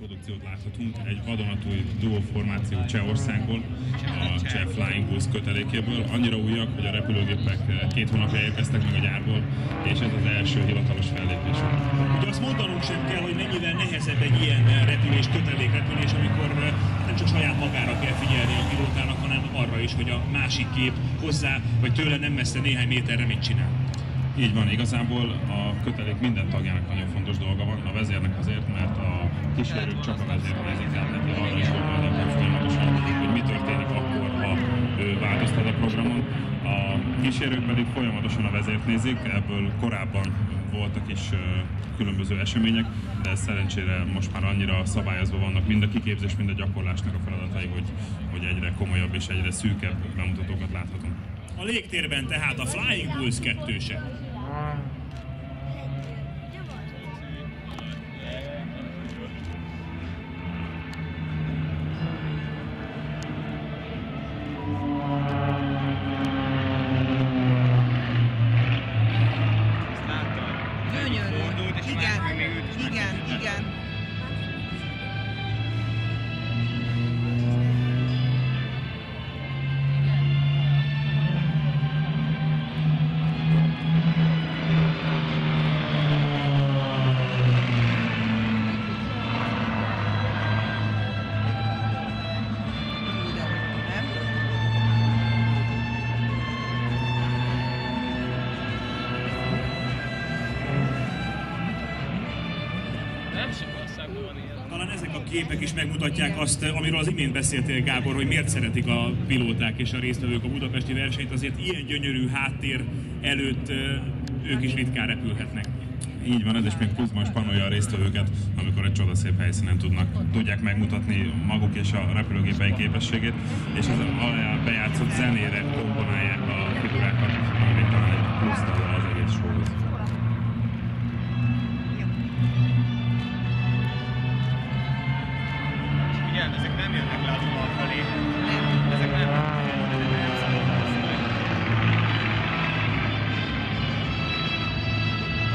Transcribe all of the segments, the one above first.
produkciót láthatunk, egy vadonatúj duo formáció Csehországból, a Cseh Flying Bulls kötelékéből. Annyira újak, hogy a repülőgépek 2 hónapja érkeztek meg a gyárból, és ez az első hivatalos fellépés. Ugye azt mondanunk sem kell, hogy mennyivel nehezebb egy ilyen repülés, kötelékrepülés, amikor nem csak saját magára kell figyelni a pilótának, hanem arra is, hogy a másik gép hozzá, vagy tőle nem messze néhány méterre mit csinál. Így van, igazából a kötelék minden tagjának nagyon fontos dolga van, a vezérnek azért, mert a kísérők csak a vezért nézik el, neki arra is gondolnak folyamatosan, hogy mi történik akkor, ha ő változtat a programon. A kísérők pedig folyamatosan a vezért nézik, ebből korábban voltak is különböző események, de szerencsére most már annyira szabályozva vannak mind a kiképzés, mind a gyakorlásnak a feladatai, hogy egyre komolyabb és egyre szűkebb bemutatókat láthatunk. A légtérben tehát a Flying Bulls kettőse. Igen. Talán ezek a képek is megmutatják azt, amiről az imént beszéltél, Gábor, hogy miért szeretik a pilóták és a résztvevők a budapesti versenyt. Azért ilyen gyönyörű háttér előtt ők is ritkán repülhetnek. Így van, ez is még pluszban spannolja a résztvevőket, amikor egy csodaszép helyszínen tudják megmutatni maguk és a repülőgépei képességét, és az alá bejátszott zenére komponálják a figurákat, ami talán egy plusz az egész showhoz. Igen, ezek nem jönnek le a Duna felé. Ezek nem.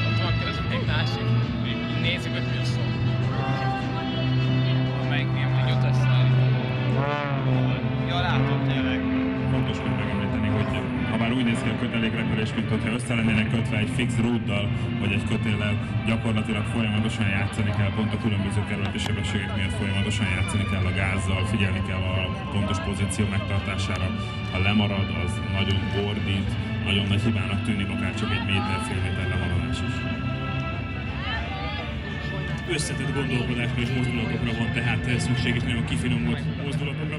Ott van közben egy másik. Így nézzük, hogy mi szól. Amelyik milyen mondjuk összeállítani. Ja, látom tényleg. Fontos még megemlíteni, hogy ha bár úgy néz ki a kötelékrepülés, mint hogyha össze lennének kötve egy fix rúddal, vagy egy kötéllel, gyakorlatilag folyamatosan játszani kell, pont a különböző kerületi sebességek miatt folyamatosan játszani kell a gázzal, figyelni kell a pontos pozíció megtartására. Ha lemarad, az nagyon ordít, nagyon nagy hibának tűnik, akár csak egy méter, fél méter lemaradás is. Összetett gondolkodásra és mozdulatokra van tehát szükség, és nagyon kifinomult mozdulatokra.